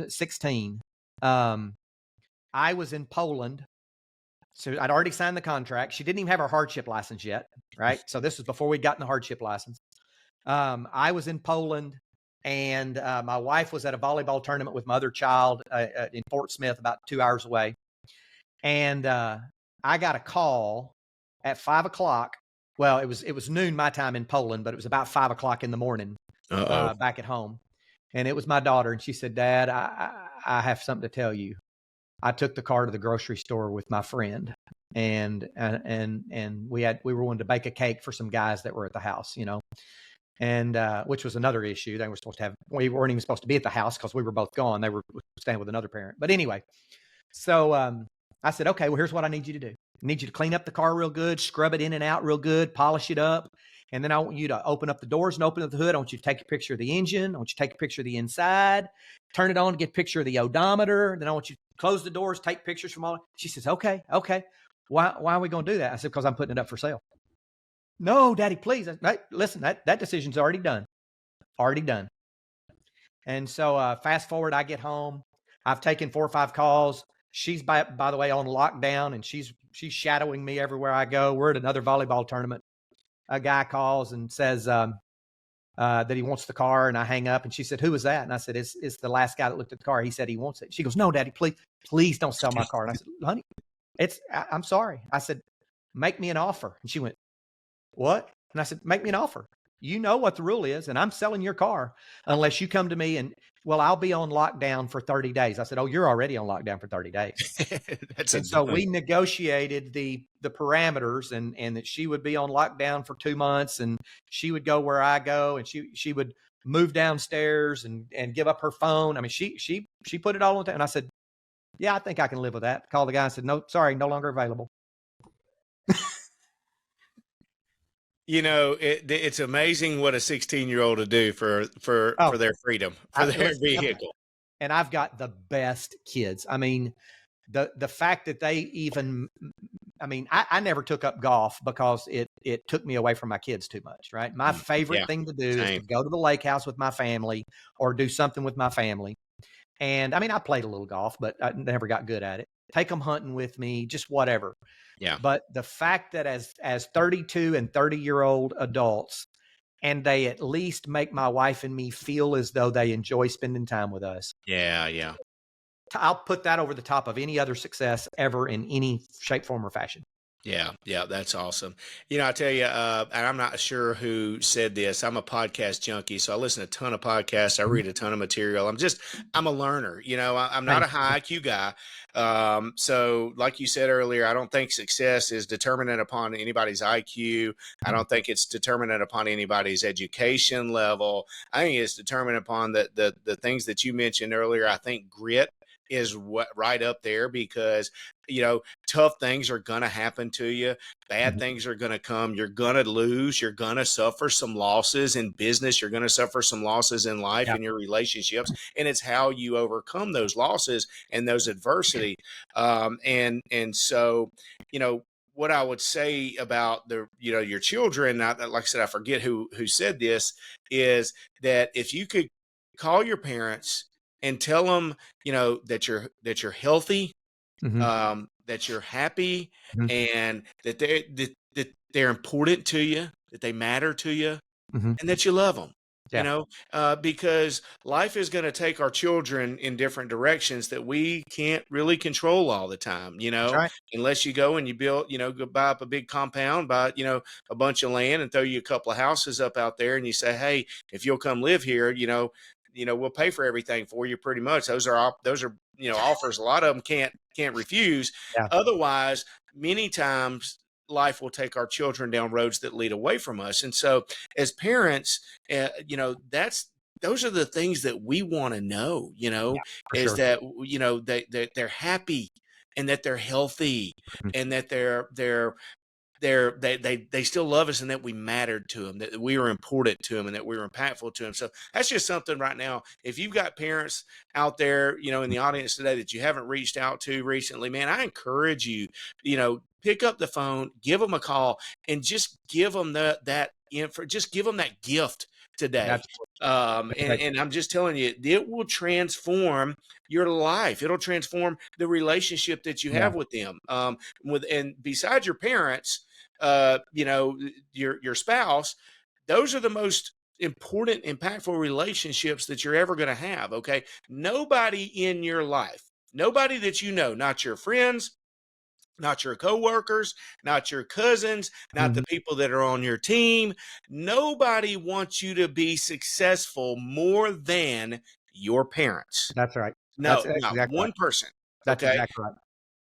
16, I was in Poland. So I'd already signed the contract. She didn't even have her hardship license yet, right? So this was before we'd gotten the hardship license. I was in Poland, and my wife was at a volleyball tournament with my other child in Fort Smith, about 2 hours away. And I got a call at 5 o'clock. Well, it was noon my time in Poland, but it was about 5 o'clock in the morning back at home. And it was my daughter, and she said, Dad, I have something to tell you. I took the car to the grocery store with my friend, and we were wanting to bake a cake for some guys that were at the house, and which was another issue. We weren't even supposed to be at the house because we were both gone. They were staying with another parent. But anyway, so I said, okay, well, here's what I need you to do. I need you to clean up the car real good, scrub it in and out real good, polish it up. And then I want you to open up the doors and open up the hood. I want you to take a picture of the engine. I want you to take a picture of the inside, turn it on, get a picture of the odometer. Then I want you to close the doors, take pictures from all. She says, okay. Why are we going to do that? I said, because I'm putting it up for sale. No, Daddy, please. Listen, that decision's already done. And so fast forward, I get home. I've taken 4 or 5 calls. She's by the way on lockdown, and she's shadowing me everywhere I go. We're at another volleyball tournament. A guy calls and says that he wants the car, and I hang up. And she said, "Who was that?" And I said, "It's the last guy that looked at the car. He said he wants it." She goes, "No, Daddy, please don't sell my car." And I said, "Honey, I'm sorry." I said, "Make me an offer." And she went, "What?" And I said, "Make me an offer. You know what the rule is, and I'm selling your car unless you come to me and, well, I'll be on lockdown for 30 days. I said, "Oh, you're already on lockdown for 30 days. And so we negotiated the parameters, and that she would be on lockdown for 2 months, and she would go where I go, and she would move downstairs and give up her phone. I mean, she put it all on. And I said, "Yeah, I think I can live with that." Called the guy and said, "No, sorry, no longer available." It's amazing what a 16-year-old will do for their freedom, for their vehicle. And I've got the best kids. I mean, the fact that they even, I mean, I never took up golf because it took me away from my kids too much, right? My favorite thing to do is to go to the lake house with my family or do something with my family. And I mean, I played a little golf, but I never got good at it. Take them hunting with me, just whatever. Yeah. But the fact that as 32 and 30-year-old adults, and they at least make my wife and me feel as though they enjoy spending time with us. Yeah. I'll put that over the top of any other success ever in any shape, form, or fashion. Yeah, that's awesome. I tell you, and I'm not sure who said this. I'm a podcast junkie, so I listen to a ton of podcasts. I read a ton of material. I'm a learner. I'm not a high IQ guy. So like you said earlier, I don't think success is determinant upon anybody's IQ. I don't think it's determinant upon anybody's education level. I think it's determined upon the things that you mentioned earlier. I think grit is right up there because, tough things are going to happen to you. Bad things are going to come. You're going to lose. You're going to suffer some losses in business. You're going to suffer some losses in life and your relationships. And it's how you overcome those losses and those adversity. And so, what I would say about your children, like I said, I forget who said this, is that if you could call your parents and tell them, that you're healthy, that you're happy, and that they're important to you, that they matter to you, and that you love them. Because life is going to take our children in different directions that we can't really control all the time, right. Unless you go and you build, go buy up a big compound, buy, a bunch of land and throw you a couple of houses up out there. And you say, hey, if you'll come live here, we'll pay for everything for you pretty much. Those are offers a lot of them can't refuse. Yeah. Otherwise, many times life will take our children down roads that lead away from us. And so as parents, those are the things that we want to know, is sure. that they're happy and that they're healthy and that they still love us and that we mattered to them, that we were important to them and that we were impactful to them. So that's just something right now. If you've got parents out there, in the audience today that you haven't reached out to recently, man, I encourage you, pick up the phone, give them a call, and just give them just give them that gift today. And I'm just telling you, it will transform your life. It'll transform the relationship that you have with them. And besides your parents, your spouse, those are the most important, impactful relationships that you're ever going to have. Okay. Nobody in your life, nobody that not your friends, not your coworkers, not your cousins, not the people that are on your team. Nobody wants you to be successful more than your parents. That's right. No, That's not exactly one right. person. That's Okay. exactly right.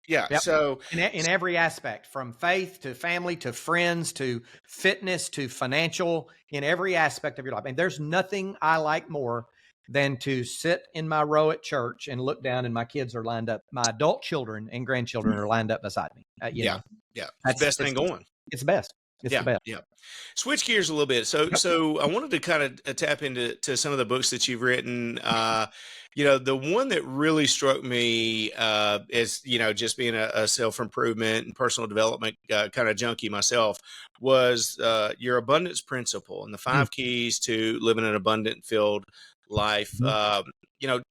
Yeah. Yep. So, In every aspect, from faith to family to friends to fitness to financial, in every aspect of your life. And there's nothing I like more than to sit in my row at church and look down and my kids are lined up. My adult children and grandchildren are lined up beside me. yeah. Yeah. It's the best thing going. It's the best. It's the Yeah. best. Yeah. Switch gears a little bit. So, Yep. so I wanted to kind of tap into some of the books that you've written. The one that really struck me is, just being a self improvement and personal development kind of junkie myself, was your abundance principle and the Mm. 5 keys to living an abundant, filled life. Mhm.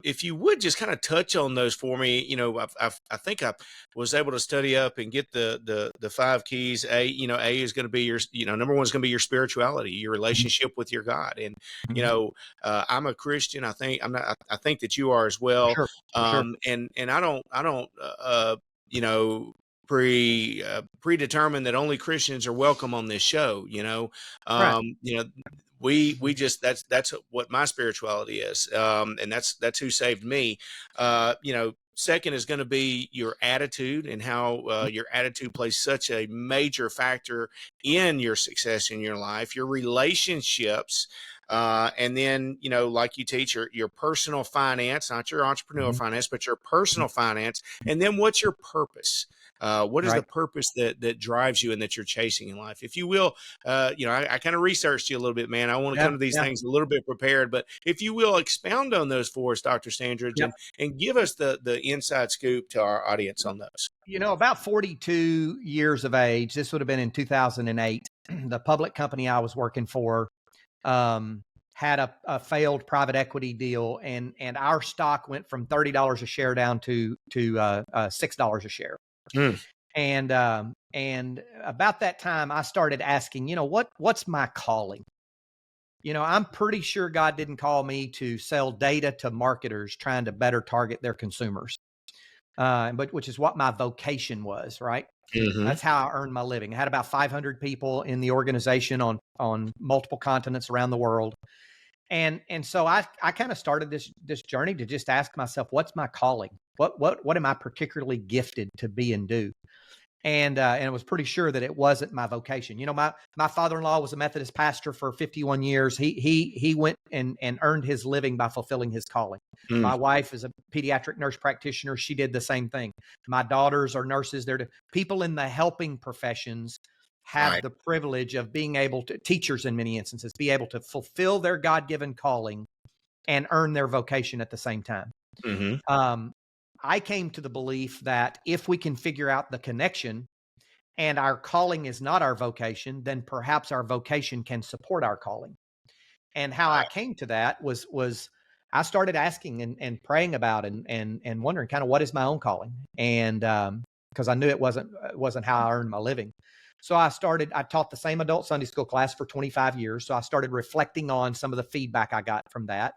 If you would just kind of touch on those for me. I think I was able to study up and get the 5 keys. A is going to be your, number one is going to be your spirituality, your relationship with your God. And, Mhm. I'm a Christian. I think that you are as well. Sure. Sure. And I don't, you know, predetermine that only Christians are welcome on this show. Right. Um, you know, we just, that's what my spirituality is. And that's who saved me. Second is going to be your attitude and how your attitude plays such a major factor in your success in your life, your relationships, and then, like you teach your personal finance, not your entrepreneurial Mhm. finance, but your personal finance. And then what's your purpose? What is the Right. purpose that drives you and that you're chasing in life? If you will, I kind of researched you a little bit, man. I want to Yeah. come to these Yeah. things a little bit prepared, but if you will expound on those for us, Dr. Standridge, Yeah. and give us the inside scoop to our audience on those. About 42 years of age, this would have been in 2008. The public company I was working for had a failed private equity deal, and our stock went from $30 a share down to $6 a share. Hmm. And about that time, I started asking, what's my calling? I'm pretty sure God didn't call me to sell data to marketers trying to better target their consumers, but which is what my vocation was, right? Mm-hmm. That's how I earned my living. I had about 500 people in the organization on multiple continents around the world. And so I kind of started this journey to just ask myself, what's my calling? What am I particularly gifted to be and do? And I was pretty sure that it wasn't my vocation. My father-in-law was a Methodist pastor for 51 years. He went and earned his living by fulfilling his calling. My wife is a pediatric nurse practitioner. She did the same thing. My daughters are nurses. People in the helping professions have Right. the privilege of being able to, teachers in many instances, be able to fulfill their God-given calling and earn their vocation at the same time. Mm-hmm. I came to the belief that if we can figure out the connection and our calling is not our vocation, then perhaps our vocation can support our calling. And how I came to that was I started asking and praying about and wondering kind of what is my own calling. And because I knew it wasn't how I earned my living. So I taught the same adult Sunday school class for 25 years. So I started reflecting on some of the feedback I got from that.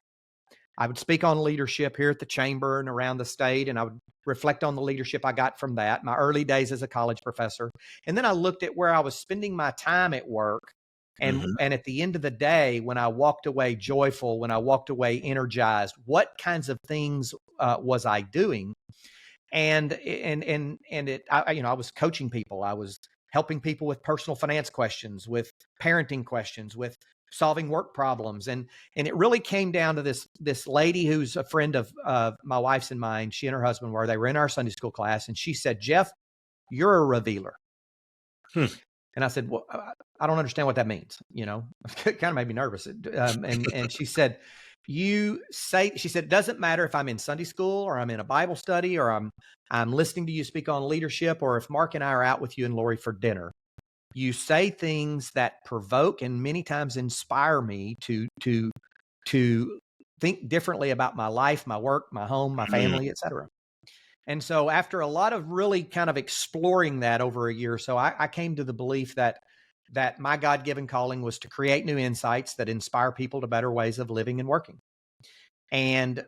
I would speak on leadership here at the chamber and around the state, and I would reflect on the leadership I got from that, my early days as a college professor. And then I looked at where I was spending my time at work. And at the end of the day, when I walked away joyful, when I walked away energized, what kinds of things was I doing? And I was coaching people. I was helping people with personal finance questions, with parenting questions, with solving work problems. And it really came down to this lady who's a friend of my wife's and mine. She and her husband they were in our Sunday school class, and she said, "Jeff, you're a revealer." And I said, "Well, I don't understand what that means." It kind of made me nervous. And she said, she said, "It doesn't matter if I'm in Sunday school or I'm in a Bible study or I'm listening to you speak on leadership, or if Mark and I are out with you and Lori for dinner. You say things that provoke and many times inspire me to think differently about my life, my work, my home, my family, etc." And so after a lot of really kind of exploring that over a year or so, I came to the belief that my God-given calling was to create new insights that inspire people to better ways of living and working. And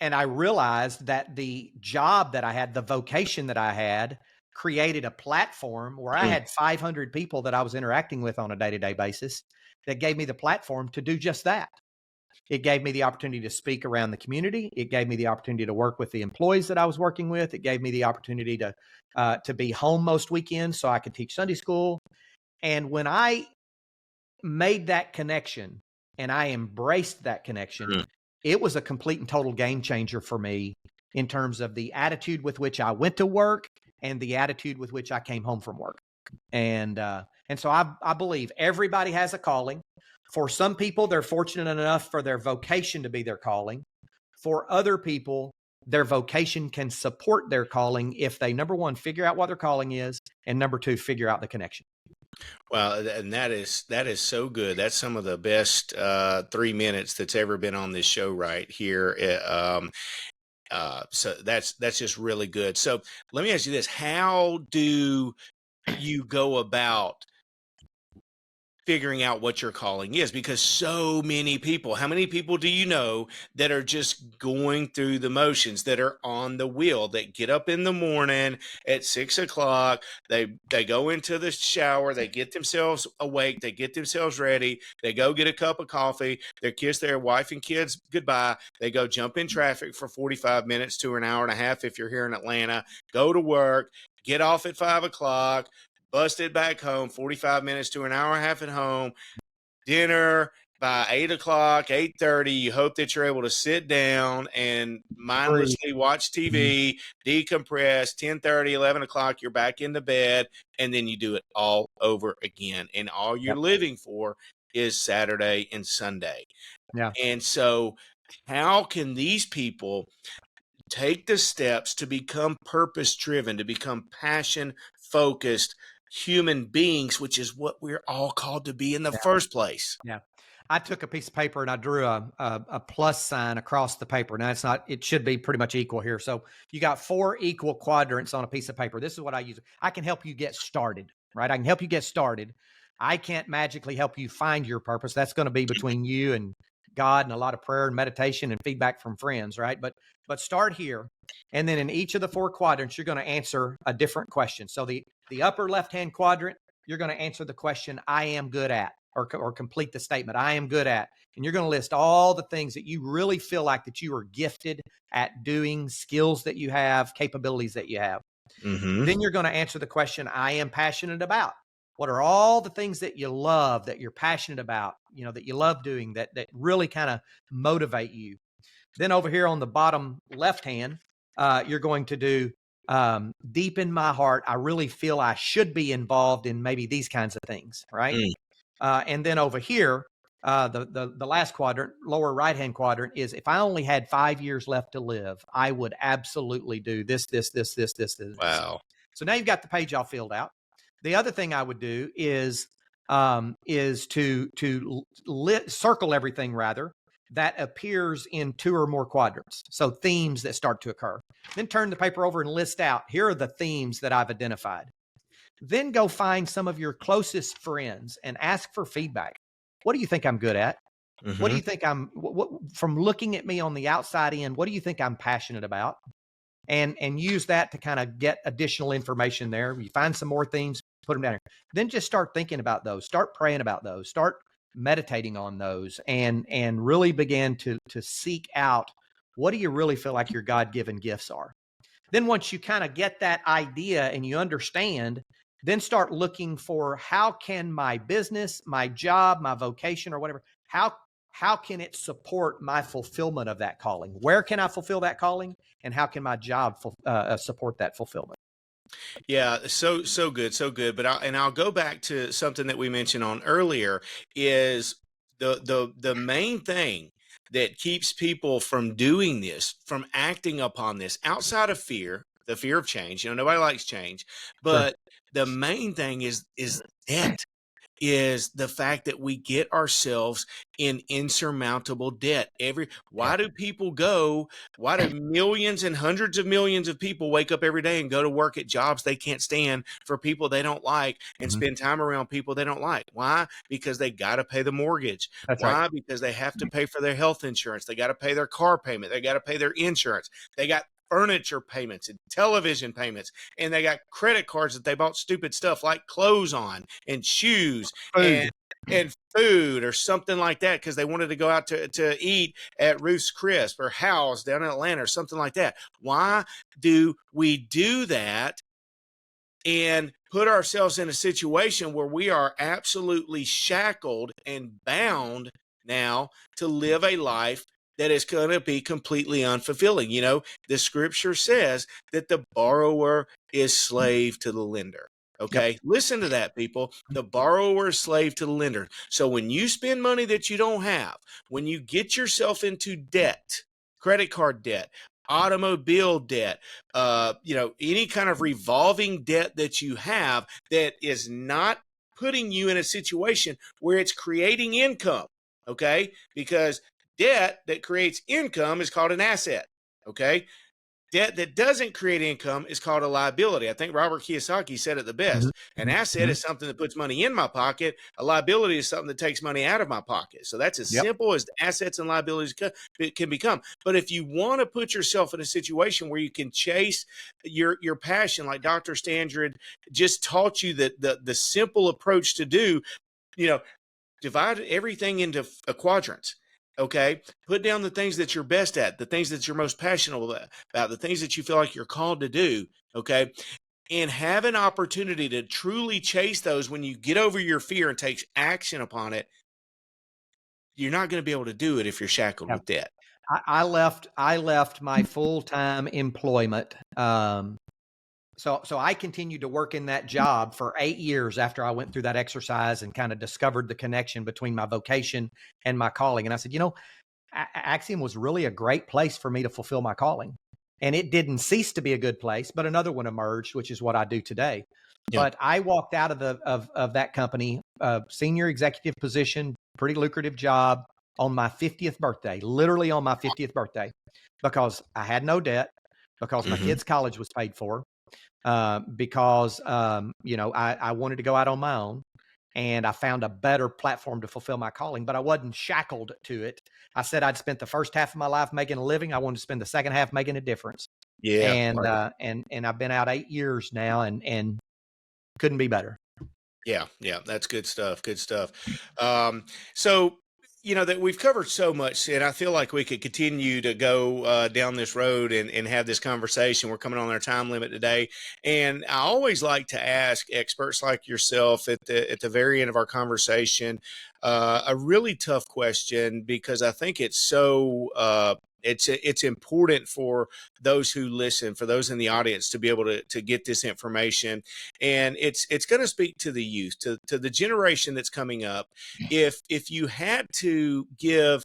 I realized that the job that I had, the vocation that I had, created a platform where I had 500 people that I was interacting with on a day-to-day basis that gave me the platform to do just that. It gave me the opportunity to speak around the community. It gave me the opportunity to work with the employees that I was working with. It gave me the opportunity to be home most weekends so I could teach Sunday school. And when I made that connection and I embraced that connection, it was a complete and total game changer for me in terms of the attitude with which I went to work and the attitude with which I came home from work. And so I believe everybody has a calling. For some people, they're fortunate enough for their vocation to be their calling. For other people, their vocation can support their calling if they, number one, figure out what their calling is, and number two, figure out the connection. Well, and that is so good. That's some of the best 3 minutes that's ever been on this show right here. So that's just really good. So let me ask you this: how do you go about figuring out what your calling is? Because so many people, how many people do you know that are just going through the motions, that are on the wheel, that get up in the morning at 6 o'clock, they go into the shower, they get themselves awake, they get themselves ready, they go get a cup of coffee, they kiss their wife and kids goodbye, they go jump in traffic for 45 minutes to an hour and a half if you're here in Atlanta, go to work, get off at 5 o'clock, busted back home, 45 minutes to an hour and a half at home, dinner by 8 o'clock, 8:30. You hope that you're able to sit down and mindlessly watch TV, decompress, 10:30, 11 o'clock, you're back into bed, and then you do it all over again. And all you're living for is Saturday and Sunday. Yeah. And so how can these people take the steps to become purpose-driven, to become passion-focused human beings, which is what we're all called to be in the first place? Yeah. I took a piece of paper and I drew a plus sign across the paper. Now it should be pretty much equal here. So you got 4 equal quadrants on a piece of paper. This is what I use. I can help you get started, right? I can help you get started. I can't magically help you find your purpose. That's going to be between you and God and a lot of prayer and meditation and feedback from friends, right? But start here. And then in each of the 4 quadrants, you're going to answer a different question. So the upper left-hand quadrant, you're going to answer the question, I am good at, or complete the statement, I am good at. And you're going to list all the things that you really feel like that you are gifted at doing, skills that you have, capabilities that you have. Then you're going to answer the question, I am passionate about. What are all the things that you love, that you're passionate about, that you love doing, that really kind of motivate you? Then over here on the bottom left hand, you're going to do deep in my heart, I really feel I should be involved in maybe these kinds of things, right? And then over here, the last quadrant, lower right-hand quadrant, is if I only had 5 years left to live, I would absolutely do this. Wow. So now you've got the page all filled out. The other thing I would do is to circle everything rather that appears in 2 or more quadrants. So themes that start to occur. Then turn the paper over and list out, here are the themes that I've identified. Then go find some of your closest friends and ask for feedback. What do you think I'm good at? What do you think from looking at me on the outside in, what do you think I'm passionate about? And use that to kind of get additional information there. You find some more themes, put them down here. Then just start thinking about those, start praying about those, start meditating on those, and really begin to seek out, what do you really feel like your God-given gifts are? Then once you kind of get that idea and you understand, then start looking for, how can my business, my job, my vocation or whatever, how can it support my fulfillment of that calling? Where can I fulfill that calling? And how can my job support that fulfillment? Yeah, so good. But I'll go back to something that we mentioned on earlier, is the main thing that keeps people from doing this, from acting upon this, outside of fear, the fear of change. Nobody likes change, but the main thing is debt. Is the fact that we get ourselves in insurmountable debt. Why do millions and hundreds of millions of people wake up every day and go to work at jobs they can't stand, for people they don't like, and spend time around people they don't like? Why? Because they got to pay the mortgage. Why? Because they have to pay for their health insurance. They got to pay their car payment. They got to pay their insurance. They got furniture payments and television payments, and they got credit cards that they bought stupid stuff like clothes on and shoes and and food or something like that because they wanted to go out to eat at Ruth's Crisp or House down in Atlanta or something like that. Why do we do that and put ourselves in a situation where we are absolutely shackled and bound now to live a life that is going to be completely unfulfilling? You know, the scripture says that the borrower is slave to the lender. Okay. Yep. Listen to that, people. The borrower is slave to the lender. So when you spend money that you don't have, when you get yourself into debt, credit card debt, automobile debt, any kind of revolving debt that you have that is not putting you in a situation where it's creating income. Okay. Because debt that creates income is called an asset. Okay. Debt that doesn't create income is called a liability. I think Robert Kiyosaki said it the best. An asset is something that puts money in my pocket. A liability is something that takes money out of my pocket. So that's as simple as assets and liabilities can become. But if you want to put yourself in a situation where you can chase your passion, like Dr. Standridge just taught you that the simple approach to do, divide everything into quadrants. Okay. Put down the things that you're best at, the things that you're most passionate about, the things that you feel like you're called to do. Okay. And have an opportunity to truly chase those. When you get over your fear and take action upon it, you're not going to be able to do it if you're shackled with debt. I left my full-time employment. So I continued to work in that job for 8 years after I went through that exercise and kind of discovered the connection between my vocation and my calling. And I said, Axiom was really a great place for me to fulfill my calling. And it didn't cease to be a good place, but another one emerged, which is what I do today. Yeah. But I walked out of that company, senior executive position, pretty lucrative job, on my 50th birthday, literally on my 50th birthday, because I had no debt, because my kids' college was paid for. Because I wanted to go out on my own, and I found a better platform to fulfill my calling, but I wasn't shackled to it. I said I'd spent the first half of my life making a living. I wanted to spend the second half making a difference. Yeah. And, right. And I've been out 8 years now and couldn't be better. Yeah. That's good stuff. Good stuff. So, that we've covered so much, and I feel like we could continue to go down this road and have this conversation. We're coming on our time limit today. And I always like to ask experts like yourself at the very end of our conversation, a really tough question, because I think it's so, it's important for those who listen, for those in the audience, to be able to get this information. And it's going to speak to the youth, to the generation that's coming up. If you had to give,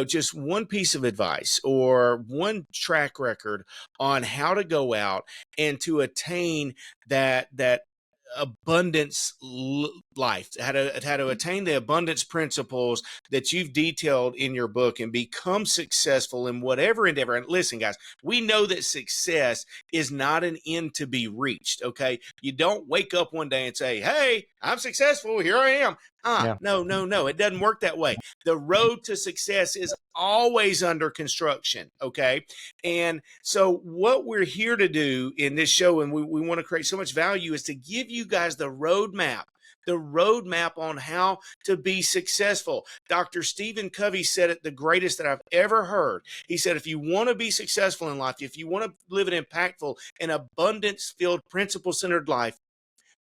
just one piece of advice or one track record on how to go out and to attain that abundance life, how to attain the abundance principles that you've detailed in your book and become successful in whatever endeavor. And listen, guys, we know that success is not an end to be reached. Okay. You don't wake up one day and say, hey, I'm successful, here I am. No. It doesn't work that way. The road to success is always under construction. Okay. And so what we're here to do in this show, and we want to create so much value, is to give you guys the roadmap on how to be successful. Dr. Stephen Covey said it the greatest that I've ever heard. He said, if you want to be successful in life, if you want to live an impactful and abundance-filled, principle-centered life,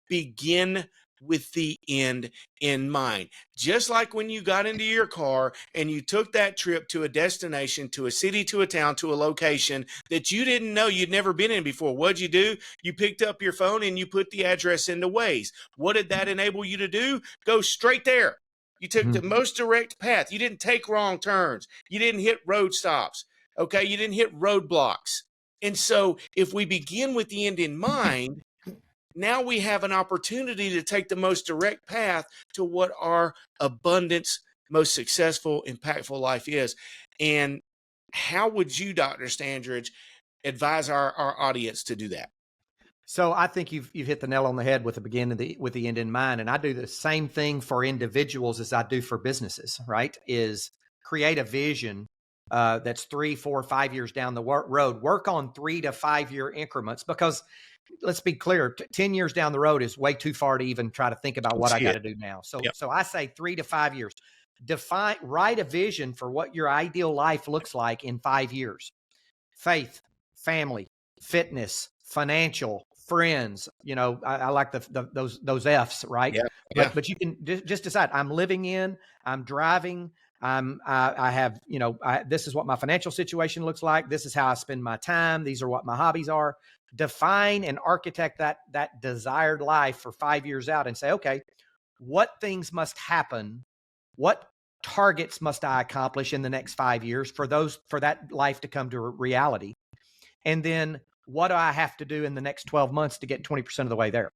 begin with the end in mind. Just like when you got into your car and you took that trip to a destination, to a city, to a town, to a location that you didn't know, you'd never been in before. What'd you do? You picked up your phone and you put the address into Waze. What did that enable you to do? Go straight there. You took the most direct path. You didn't take wrong turns. You didn't hit road stops. Okay. You didn't hit roadblocks. And so if we begin with the end in mind, now we have an opportunity to take the most direct path to what our abundance, most successful, impactful life is. And how would you, Dr. Standridge, advise our audience to do that? So I think you've hit the nail on the head with the beginning with the end in mind. And I do the same thing for individuals as I do for businesses, right? Is create a vision that's 3, 4, 5 years down the road. Work on 3 to 5 year increments, because let's be clear, 10 years down the road is way too far to even try to think about what I got to do now. So, Yep. so I say 3 to 5 years. Write a vision for what your ideal life looks like in 5 years. Faith, family, fitness, financial, friends. You know, I like those F's, right? Yeah. But you can just decide. I'm living in. I'm driving. I have. You know, this is what my financial situation looks like. This is how I spend my time. These are what my hobbies are. Define and architect that desired life for 5 years out, and say, okay, what things must happen? What targets must I accomplish in the next 5 years for that life to come to reality? And then what do I have to do in the next 12 months to get 20% of the way there?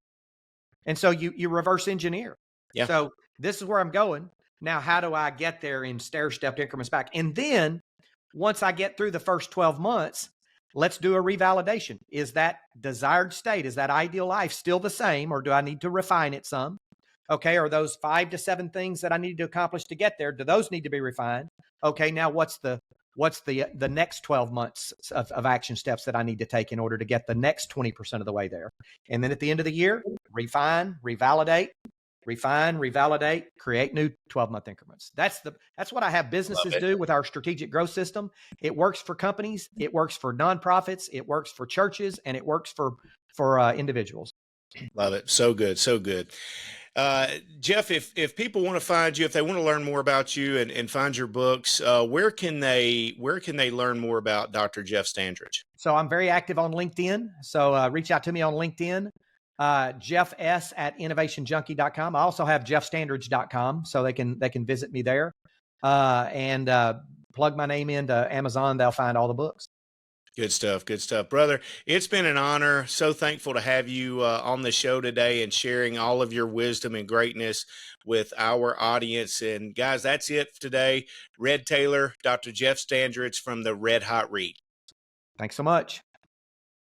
And so you reverse engineer. Yeah. So this is where I'm going. Now, how do I get there in stair-stepped increments back? And then once I get through the first 12 months, let's do a revalidation. Is that desired state, is that ideal life still the same, or do I need to refine it some? Okay, are those 5 to 7 things that I need to accomplish to get there? Do those need to be refined? Okay, now what's the next 12 months of action steps that I need to take in order to get the next 20% of the way there? And then at the end of the year, refine, revalidate, create new 12-month increments. That's what I have businesses do with our strategic growth system. It works for companies, it works for nonprofits, it works for churches, and it works for individuals. Love it. So good. So good. Jeff, if people want to find you, if they want to learn more about you and find your books, where can they learn more about Dr. Jeff Standridge? So I'm very active on LinkedIn. So reach out to me on LinkedIn, Jeff S at innovationjunkie.com. I also have jeffstandridge.com, so they can visit me there, and plug my name into Amazon. They'll find all the books. Good stuff. Good stuff, brother. It's been an honor. So thankful to have you on the show today and sharing all of your wisdom and greatness with our audience. And guys, that's it for today. Red Taylor, Dr. Jeff Standridge from the Red Hot Read. Thanks so much.